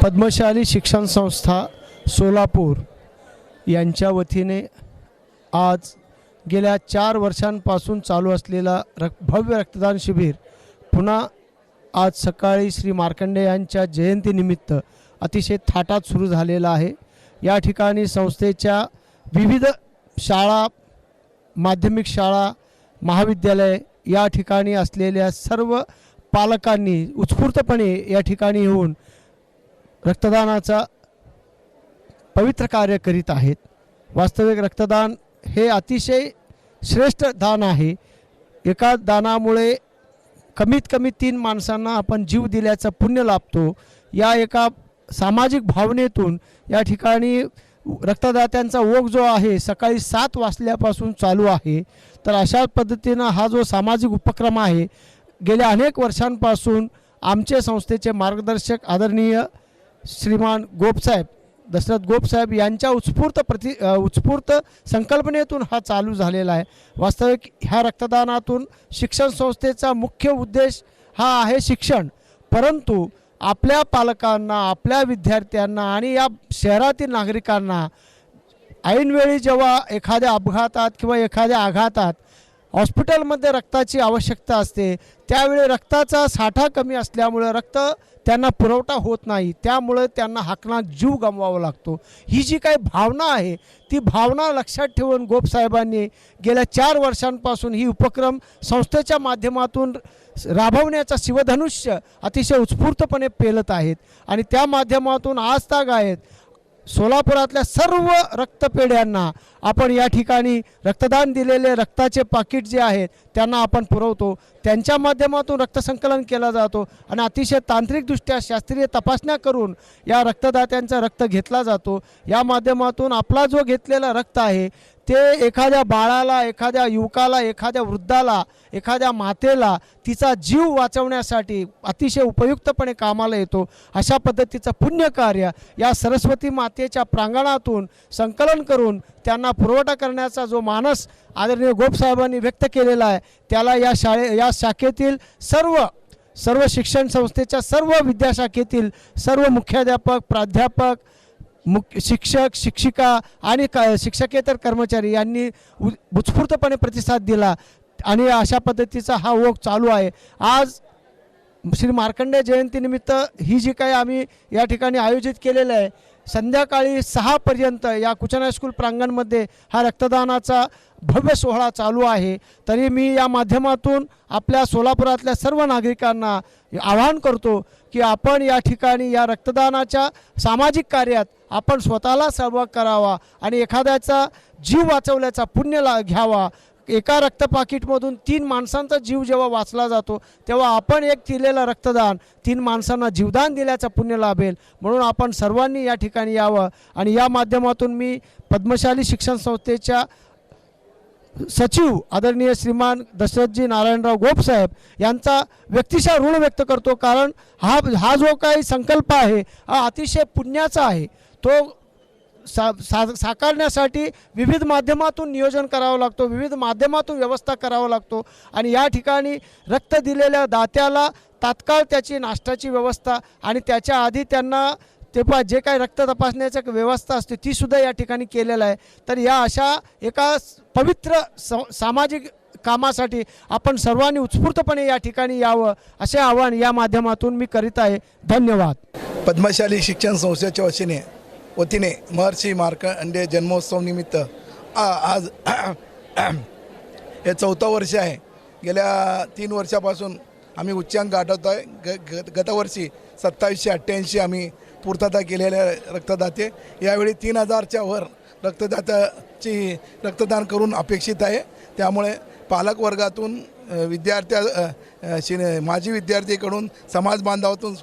पद्मशाली शिक्षण संस्था सोलापूर यांच्या वतीने आज गेल्या 4 वर्षांपासून चालू असलेला भव्य रक्तदान शिबिर पुन्हा आज सकाळी श्री मार्कंडे यांच्या जयंतीनिमित्त अतिशय थाटात सुरू झालेला आहे। या ठिकाणी संस्थेच्या विविध शाळा, माध्यमिक शाळा, महाविद्यालय या ठिकाणी असलेल्या सर्व पालकांनी उत्स्फूर्तपणे या ठिकाणी येऊन रक्तदानाचा पवित्र कार्य करीत आहेत। वास्तविक रक्तदान हे अतिशय श्रेष्ठ दान आहे। एका दानामुळे कमीत कमी 3 माणसांना आपण जीव दिल्याचा पुण्य लाभतो। या एका सामाजिक भावनेतून या ठिकाणी रक्तदात्यांचा ओघ जो आहे सकाळी 7 वाजल्यापासून चालू आहे। तर अशा पद्धतीनं हा जो सामाजिक उपक्रम आहे गेल्या अनेक वर्षांपासून आमचे संस्थेचे मार्गदर्शक आदरणीय श्रीमान गोपसाहेब दशरथ गोपसाहेब यांच्या उत्स्फूर्त संकल्पनेतून हा चालू झालेला आहे। वास्तविक ह्या रक्तदानातून शिक्षण संस्थेचा मुख्य उद्देश हा आहे शिक्षण, परंतु आपल्या पालकांना, आपल्या विद्यार्थ्यांना आणि या शहरातील नागरिकांना ऐनवेळी जेव्हा एखाद्या अपघातात किंवा एखाद्या आघातात हॉस्पिटलमध्ये रक्ताची आवश्यकता असते त्यावेळी रक्ताचा साठा कमी असल्यामुळे रक्त त्यांना पुरवठा होत नाही, त्यामुळे त्यांना हाकनात जीव गमवावा लागतो। ही जी काही भावना आहे ती भावना लक्षात ठेवून गोपसाहेबांनी गेल्या 4 वर्षांपासून ही उपक्रम संस्थेच्या माध्यमातून राबवण्याचा शिवधनुष्य अतिशय उत्स्फूर्तपणे पेलत आहेत आणि त्या माध्यमातून आजतागायत सोलापुरातल्या सर्व रक्तपेढ्यांना आपण या ठिकाणी रक्तदान दिलेले रक्ताचे पाकिट जे आहेत त्यांना आपण पुरवतो। त्यांच्या माध्यमातून रक्तसंकलन केला जातो आणि अतिशय तांत्रिकदृष्ट्या शास्त्रीय तपासण्या करून या रक्तदात्यांचा रक्त घेतला जातो। या माध्यमातून आपला जो घेतलेला रक्त आहे ते एखाद्या बाळाला, एखाद्या युवकाला, एखाद्या वृद्धाला, एखाद्या मातेला तिचा जीव वाचवण्यासाठी अतिशय उपयुक्तपणे कामाला येतो। अशा पद्धतीचं पुण्यकार्य या सरस्वती मातेच्या प्रांगणातून संकलन करून त्यांना पुरवठा करण्याचा जो मानस आदरणीय गोपसाहेबांनी व्यक्त केलेला आहे त्याला या शाखेतील सर्व शिक्षण संस्थेच्या सर्व विद्याशाखेतील सर्व मुख्याध्यापक, प्राध्यापक, शिक्षक, शिक्षिका आणि शिक्षकेतर कर्मचारी यांनी उत्स्फूर्तपणे प्रतिसाद दिला आणि अशा पद्धतीचा हा ओघ चालू आहे। आज श्री मार्कंडे जयंतीनिमित्त ही जी काही आम्ही या ठिकाणी आयोजित केलेलं आहे संध्याकाळी 6 पर्यंत या कुचन हायस्कूल प्रांगणमध्ये हा रक्तदानाचा भव्य सोहळा चालू आहे। तरी मी या माध्यमातून आपल्या सोलापुरातल्या सर्व नागरिकांना आवाहन करतो की आपण या ठिकाणी या रक्तदानाच्या सामाजिक कार्यात आपण स्वतःला सहभाग करावा आणि एखाद्याचा जीव वाचवल्याचा पुण्य घ्यावा। एका रक्तपाकिटमधून 3 माणसांचा जीव जेव्हा वाचला जातो तेव्हा आपण एक दिलेलं रक्तदान 3 माणसांना जीवदान दिल्याचा पुण्य लाभेल। म्हणून आपण सर्वांनी या ठिकाणी यावं आणि या माध्यमातून मी पद्मशाली शिक्षण संस्थेच्या सचिव आदरणीय श्रीमान दशरथजी नारायणराव गोपसाहेब यांचा व्यक्तिशः ऋण व्यक्त करतो, कारण हा जो काही संकल्प आहे हा अतिशय पुण्याचा आहे। तो साकारण्यासाठी विविध माध्यमातून नियोजन करावं लागतो, विविध माध्यमातून व्यवस्था करावं लागतो आणि या ठिकाणी रक्त दिलेल्या दात्याला तात्काळ त्याची नाश्त्याची व्यवस्था आणि त्याच्या आधी त्यांना जे काही रक्त तपासण्याची व्यवस्था असते ती सुद्धा या ठिकाणी केलेलं आहे। तर या अशा एका पवित्र सामाजिक कामासाठी आपण सर्वांनी उत्स्फूर्तपणे या ठिकाणी यावं असे आवाहन या माध्यमातून मी करीत आहे। धन्यवाद। पद्मशाली शिक्षण संस्थेच्या वतीने महर्षी मार्कंडे जन्मोत्सव निमित्त आज हे 4थं वर्ष आहे। गेल्या 3 वर्षापासून आम्ही उच्चांक गाठवतो आहे। गतवर्षी 2788 आम्ही पूर्तता केलेले रक्तदाते, यावेळी 3000च्या वर रक्तदान करून अपेक्षित आहे। त्यामुळे पालक वर्गातून माजी विद्यार्थीकडून समाज बांधवातून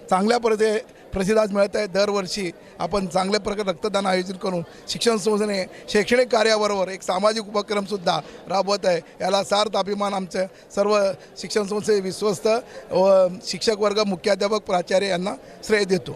चांगल्या प्रतिसाद मिळत आहे। दरवर्षी आपण चांगल्या प्रकारे रक्तदान आयोजित करून शिक्षण संस्थेने शैक्षणिक कार्याबरोबर एक सामाजिक उपक्रमसुद्धा राबवत आहे। याला सार्थ अभिमान आमच्या सर्व शिक्षण संस्थेचे विश्वस्त व शिक्षक वर्ग, मुख्याध्यापक, प्राचार्य यांना श्रेय देतो।